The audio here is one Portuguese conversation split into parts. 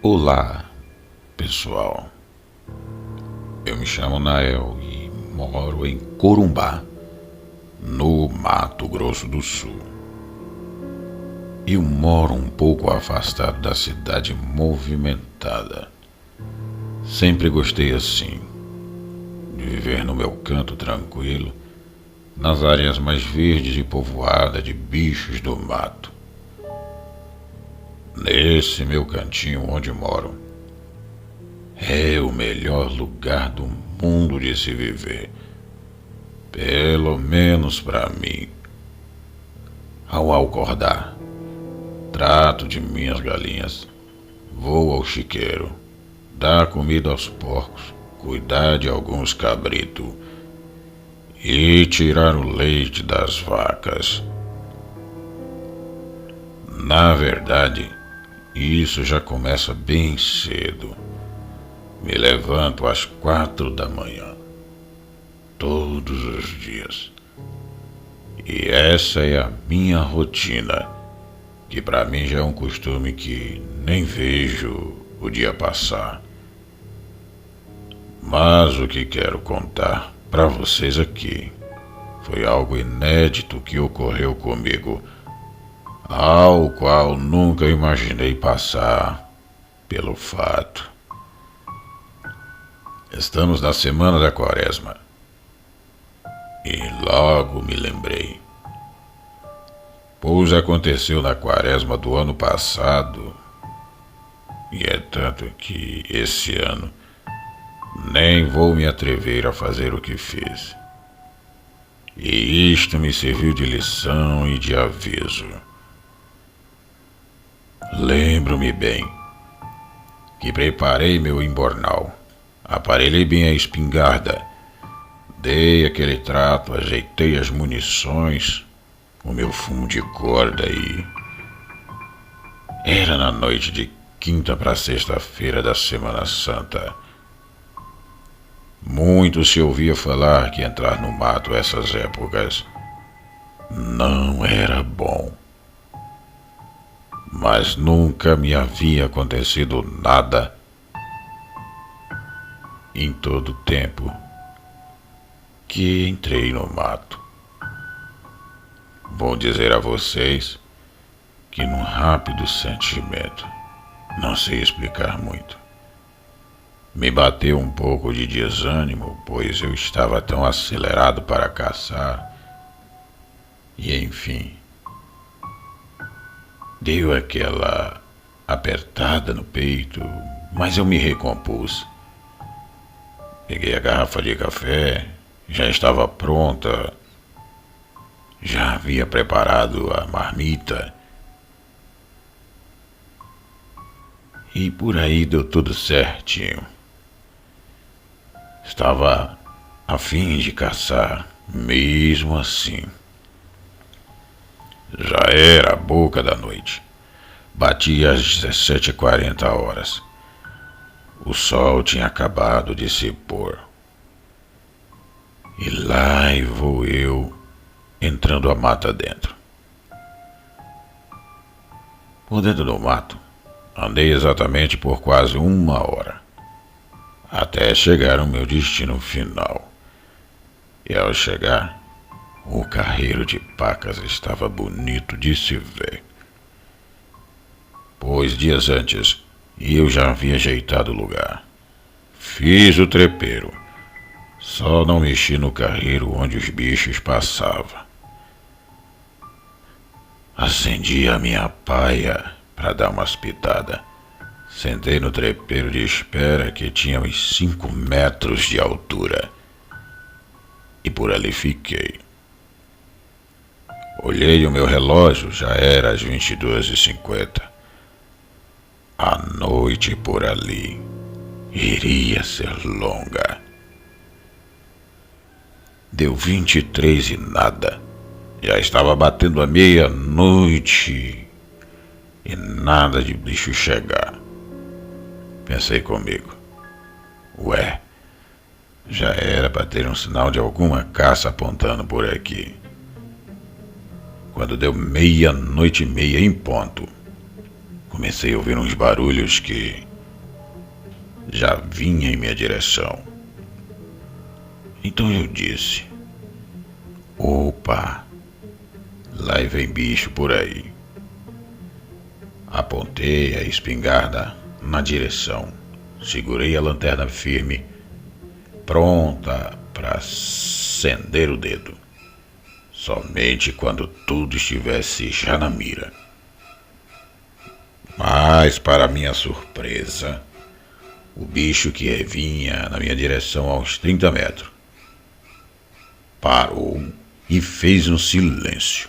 Olá, pessoal. Eu me chamo Nael e moro em Corumbá, no Mato Grosso do Sul. Eu moro um pouco afastado da cidade movimentada. Sempre gostei assim, de viver no meu canto tranquilo, nas áreas mais verdes e povoadas de bichos do mato. Nesse meu cantinho onde moro, é o melhor lugar do mundo de se viver, pelo menos para mim. Ao acordar, trato de minhas galinhas, vou ao chiqueiro, dar comida aos porcos, cuidar de alguns cabritos e tirar o leite das vacas. Na verdade, isso já começa bem cedo. Me levanto às 4 da manhã, todos os dias. E essa é a minha rotina, que para mim já é um costume que nem vejo o dia passar. Mas o que quero contar para vocês aqui foi algo inédito que ocorreu comigo, ao qual nunca imaginei passar pelo fato. Estamos na semana da Quaresma e logo me lembrei, pois aconteceu na Quaresma do ano passado, e é tanto que esse ano nem vou me atrever a fazer o que fiz. E isto me serviu de lição e de aviso. Lembro-me bem que preparei meu embornal, aparelhei bem a espingarda, dei aquele trato, ajeitei as munições, o meu fumo de corda e... Era na noite de quinta para sexta-feira da Semana Santa. Muito se ouvia falar que entrar no mato essas épocas não era bom. Mas nunca me havia acontecido nada em todo o tempo que entrei no mato. Vou dizer a vocês que num rápido sentimento, não sei explicar muito, me bateu um pouco de desânimo, pois eu estava tão acelerado para caçar. E enfim, deu aquela apertada no peito, mas eu me recompus. Peguei a garrafa de café, já estava pronta, já havia preparado a marmita. E por aí deu tudo certinho. Estava a fim de caçar, mesmo assim. Já era a boca da noite. Batia às 17h40. O sol tinha acabado de se pôr. E lá vou eu, entrando a mata dentro. Por dentro do mato, andei exatamente por quase 1 hora, até chegar ao meu destino final. E ao chegar, o carreiro de pacas estava bonito de se ver, pois dias antes eu já havia ajeitado o lugar. Fiz o trepeiro, só não mexi no carreiro onde os bichos passavam. Acendi a minha paia para dar umas pitadas. Sentei no trepeiro de espera que tinha uns 5 metros de altura. E por ali fiquei. Olhei o meu relógio, já era às 22h50. A noite por ali iria ser longa. Deu 23 e nada. Já estava batendo a meia-noite e nada de bicho chegar. Pensei comigo, ué, Já era para ter um sinal de alguma caça apontando por aqui. Quando deu 00:30 em ponto, comecei a ouvir uns barulhos que já vinha em minha direção. Então eu disse: opa, lá vem bicho por aí. Apontei a espingarda na direção, segurei a lanterna firme, pronta para acender o dedo, somente quando tudo estivesse já na mira. Mas, para minha surpresa, o bicho que vinha na minha direção a uns 30 metros parou e fez um silêncio.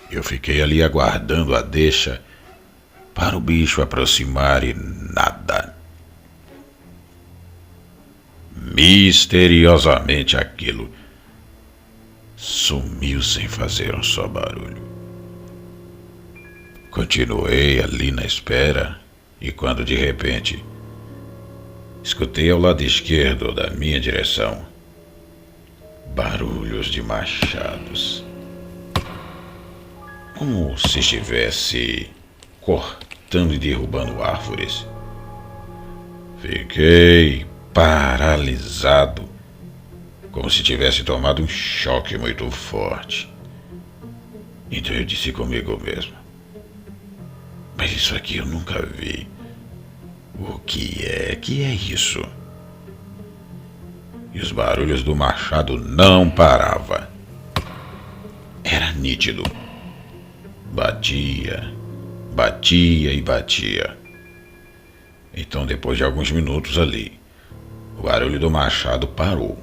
Eu fiquei ali aguardando a deixa para o bicho aproximar e nada. Misteriosamente aquilo sumiu sem fazer um só barulho. Continuei ali na espera e quando de repente escutei ao lado esquerdo da minha direção barulhos de machados, como se estivesse cortando e derrubando árvores. Fiquei paralisado, como se tivesse tomado um choque muito forte. Então eu disse comigo mesmo: mas isso aqui eu nunca vi. O que é isso? E os barulhos do machado não paravam. Era nítido. Batia, batia e batia. Então, depois de alguns minutos ali, o barulho do machado parou.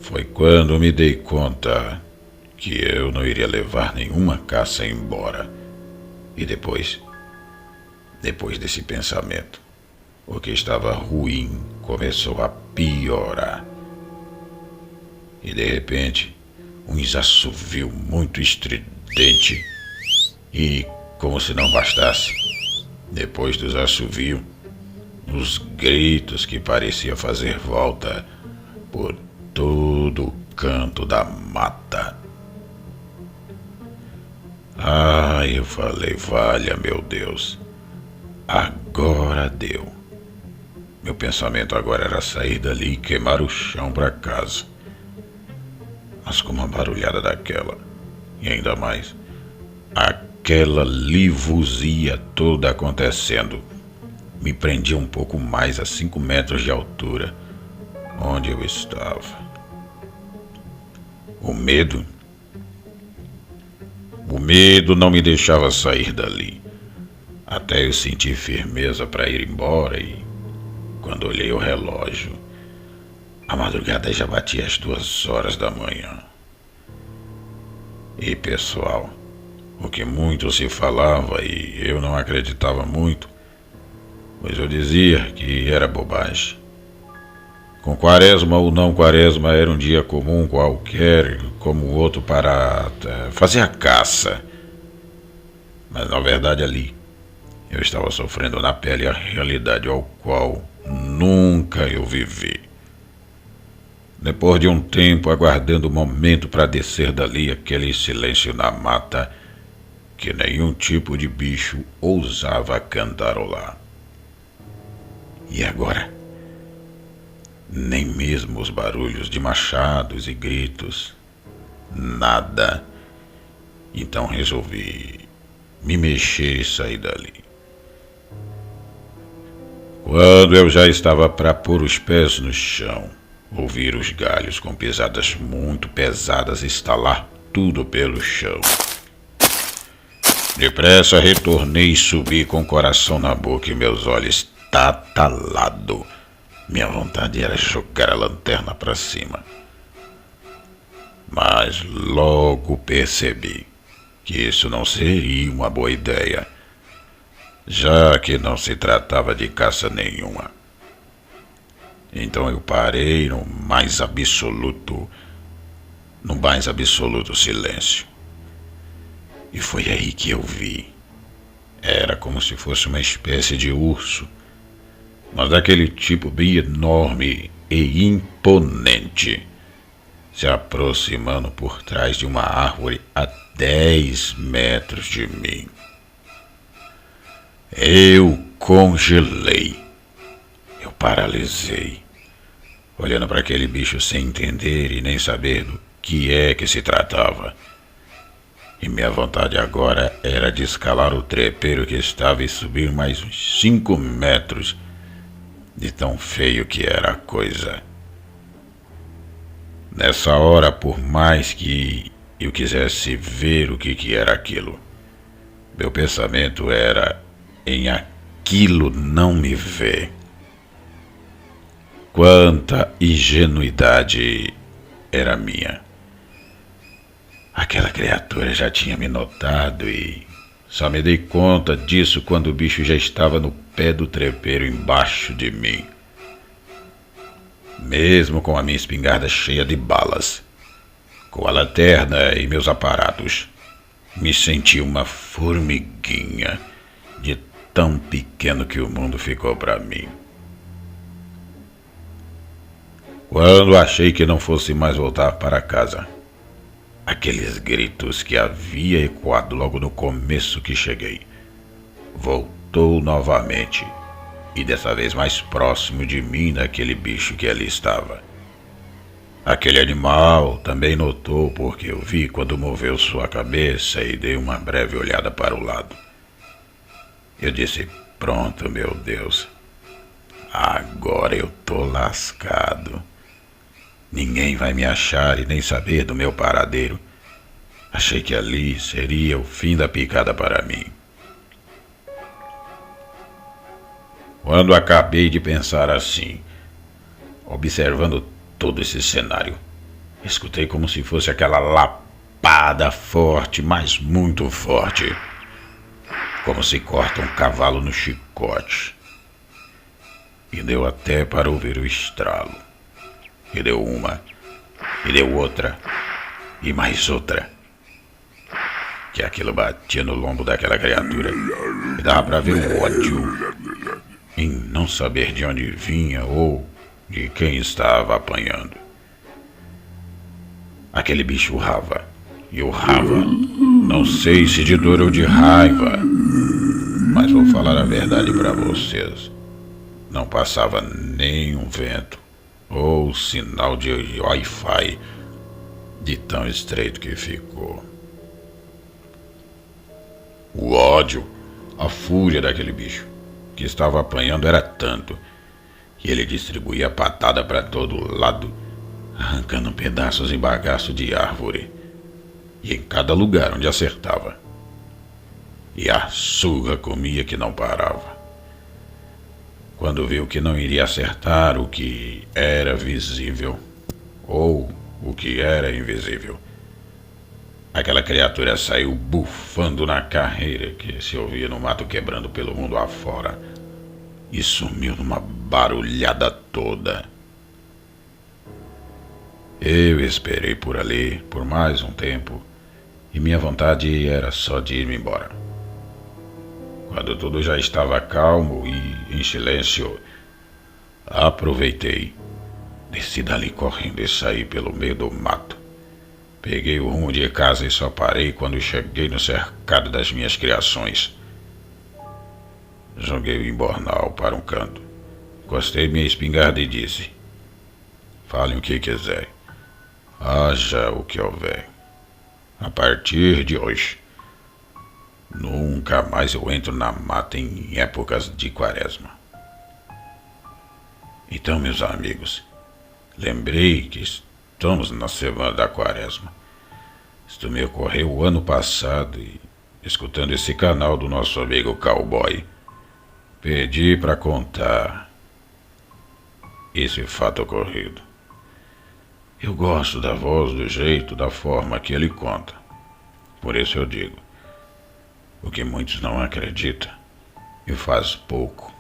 Foi quando me dei conta que eu não iria levar nenhuma caça embora. E depois desse pensamento, o que estava ruim começou a piorar. E de repente, um assovio muito estridente. E, como se não bastasse, depois dos assovios, os gritos que pareciam fazer volta por todo o canto da mata. Eu falei: valha meu Deus, agora deu. Meu pensamento agora era sair dali e queimar o chão para casa. Mas com uma barulhada daquela, e ainda mais aquela livosia toda acontecendo, me prendia um pouco mais a 5 metros de altura, onde eu estava. O medo não me deixava sair dali, até eu sentir firmeza para ir embora e, quando olhei o relógio, a madrugada já batia as 2 horas da manhã. E pessoal, o que muito se falava e eu não acreditava muito, pois eu dizia que era bobagem. Com quaresma ou não quaresma, era um dia comum qualquer, como o outro, para fazer a caça. Mas na verdade ali, eu estava sofrendo na pele a realidade ao qual nunca eu vivi. Depois de um tempo aguardando o momento para descer dali, aquele silêncio na mata que nenhum tipo de bicho ousava cantarolar. E agora? Nem mesmo os barulhos de machados e gritos. Nada. Então resolvi me mexer e sair dali. Quando eu já estava para pôr os pés no chão, ouvi os galhos com pisadas muito pesadas estalar tudo pelo chão. Depressa retornei e subi com o coração na boca e meus olhos tatalados. Minha vontade era jogar a lanterna para cima. Mas logo percebi que isso não seria uma boa ideia, já que não se tratava de caça nenhuma. Então eu parei no mais absoluto silêncio. E foi aí que eu vi. Era como se fosse uma espécie de urso, mas daquele tipo bem enorme e imponente, se aproximando por trás de uma árvore a 10 metros de mim. Eu congelei, eu paralisei, olhando para aquele bicho sem entender e nem saber do que é que se tratava. E minha vontade agora era de escalar o trepeiro que estava e subir mais uns 5 metros, de tão feio que era a coisa. Nessa hora, por mais que eu quisesse ver o que era aquilo, meu pensamento era em aquilo não me ver. Quanta ingenuidade era minha! Aquela criatura já tinha me notado e só me dei conta disso quando o bicho já estava no pé do trepeiro embaixo de mim. Mesmo com a minha espingarda cheia de balas, com a lanterna e meus aparatos, me senti uma formiguinha de tão pequeno que o mundo ficou para mim. Quando achei que não fosse mais voltar para casa, aqueles gritos que havia ecoado logo no começo que cheguei, voltou novamente, e dessa vez mais próximo de mim daquele bicho que ali estava. Aquele animal também notou, porque eu vi quando moveu sua cabeça e dei uma breve olhada para o lado. Eu disse: pronto, meu Deus, agora eu tô lascado. Ninguém vai me achar e nem saber do meu paradeiro. Achei que ali seria o fim da picada para mim. Quando acabei de pensar assim, observando todo esse cenário, escutei como se fosse aquela lapada forte, mas muito forte, como se corta um cavalo no chicote. E deu até para ouvir o estralo. E deu uma, e deu outra, e mais outra. Que aquilo batia no lombo daquela criatura. E dava para ver o ódio em não saber de onde vinha ou de quem estava apanhando. Aquele bicho urrava, e urrava, não sei se de dor ou de raiva, mas vou falar a verdade para vocês. Não passava nenhum vento ou sinal de Wi-Fi, de tão estreito que ficou. O ódio, a fúria daquele bicho que estava apanhando era tanto que ele distribuía patada para todo lado, arrancando pedaços e bagaço de árvore, e em cada lugar onde acertava. E a surra comia que não parava. Quando viu que não iria acertar o que era visível, ou o que era invisível, aquela criatura saiu bufando na carreira que se ouvia no mato quebrando pelo mundo afora e sumiu numa barulhada toda. Eu esperei por ali por mais um tempo e minha vontade era só de ir-me embora. Quando tudo já estava calmo e em silêncio, aproveitei, desci dali correndo e saí pelo meio do mato. Peguei o rumo de casa e só parei quando cheguei no cercado das minhas criações. Joguei o embornal para um canto, encostei minha espingarda e disse: falem o que quiser, haja o que houver. A partir de hoje, nunca mais eu entro na mata em épocas de quaresma. Então, meus amigos, lembrei que estamos na semana da quaresma. Isto me ocorreu o ano passado e, escutando esse canal do nosso amigo Cowboy, pedi para contar esse fato ocorrido. Eu gosto da voz, do jeito, da forma que ele conta. Por isso eu digo: o que muitos não acreditam e faz pouco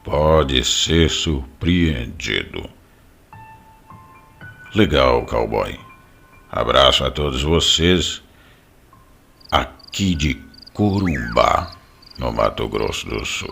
pode ser surpreendido. Legal, cowboy. Abraço a todos vocês aqui de Corumbá, no Mato Grosso do Sul.